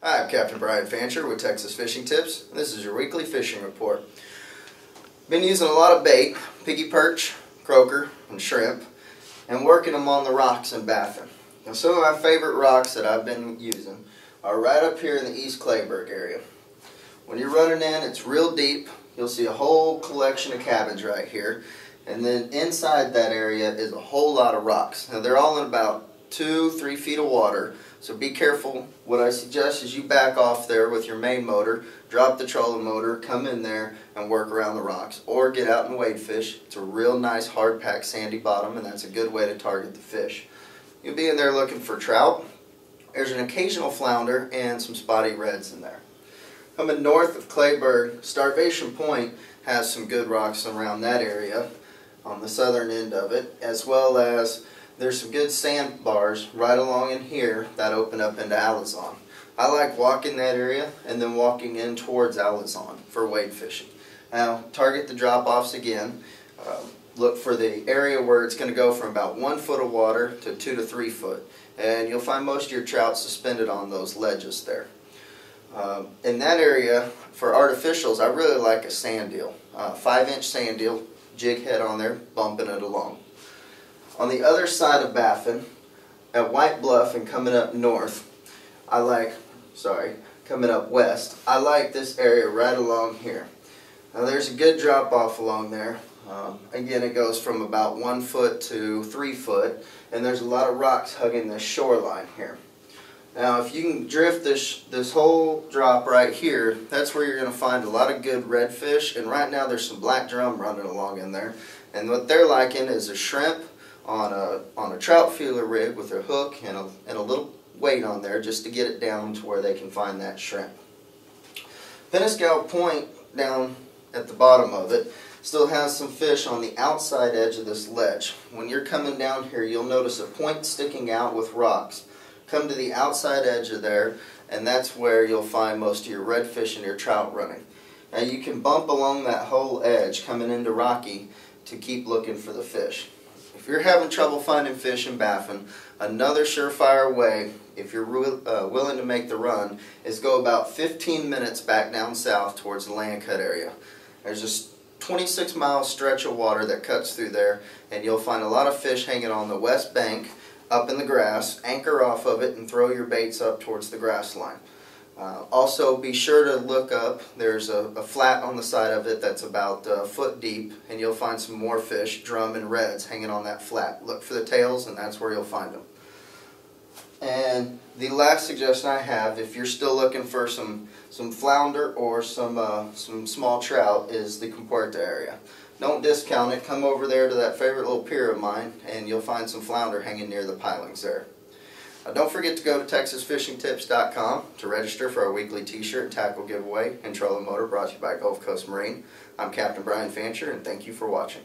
Hi, I'm Captain Brian Fancher with Texas Fishing Tips. This is your weekly fishing report. Been using a lot of bait, piggy perch, croaker, and shrimp, and working them on the rocks in Baffin. Now, some of my favorite rocks that I've been using are right up here in the East Clayburg area. When you're running in, it's real deep. You'll see a whole collection of cabins right here, and then inside that area is a whole lot of rocks. Now, they're all in about 2-3 feet of water, so be careful. What I suggest is you back off there with your main motor, drop the trolling motor, come in there and work around the rocks, or get out and wade fish. It's a real nice hard packed sandy bottom, and that's a good way to target the fish. You'll be in there looking for trout. There's an occasional flounder and some spotty reds in there. Coming north of Clayburg, Starvation Point has some good rocks around that area on the southern end of it, as well as there's some good sandbars right along in here that open up into Alazan. I like walking that area and then walking in towards Alazan for wade fishing. Now, target the drop-offs again. Look for the area where it's going to go from about 1 foot of water to 2 to 3 foot. And you'll find most of your trout suspended on those ledges there. In that area, for artificials, I really like a sand eel. 5-inch sand eel, jig head on there, bumping it along. On the other side of Baffin, at White Bluff and coming up north, coming up west, I like this area right along here. Now there's a good drop off along there. Again, it goes from about 1 foot to 3 foot, and there's a lot of rocks hugging this shoreline here. Now if you can drift this whole drop right here, that's where you're going to find a lot of good redfish, and right now there's some black drum running along in there, and what they're liking is a shrimp on a trout feeler rig with a hook and a little weight on there just to get it down to where they can find that shrimp. Penascal Point down at the bottom of it still has some fish on the outside edge of this ledge. When you're coming down here, you'll notice a point sticking out with rocks. Come to the outside edge of there, and that's where you'll find most of your redfish and your trout running. Now you can bump along that whole edge coming into Rocky to keep looking for the fish. If you're having trouble finding fish in Baffin, another surefire way, if you're willing to make the run, is go about 15 minutes back down south towards the land cut area. There's a 26-mile stretch of water that cuts through there, and you'll find a lot of fish hanging on the west bank, up in the grass. Anchor off of it and throw your baits up towards the grass line. Also, be sure to look up. There's a flat on the side of it that's about a foot deep, and you'll find some more fish, drum and reds, hanging on that flat. Look for the tails, and that's where you'll find them. And the last suggestion I have, if you're still looking for some flounder or some small trout, is the Compuerta area. Don't discount it. Come over there to that favorite little pier of mine, and you'll find some flounder hanging near the pilings there. Don't forget to go to TexasFishingTips.com to register for our weekly t-shirt and tackle giveaway and trolling motor brought to you by Gulf Coast Marine. I'm Captain Brian Fancher, and thank you for watching.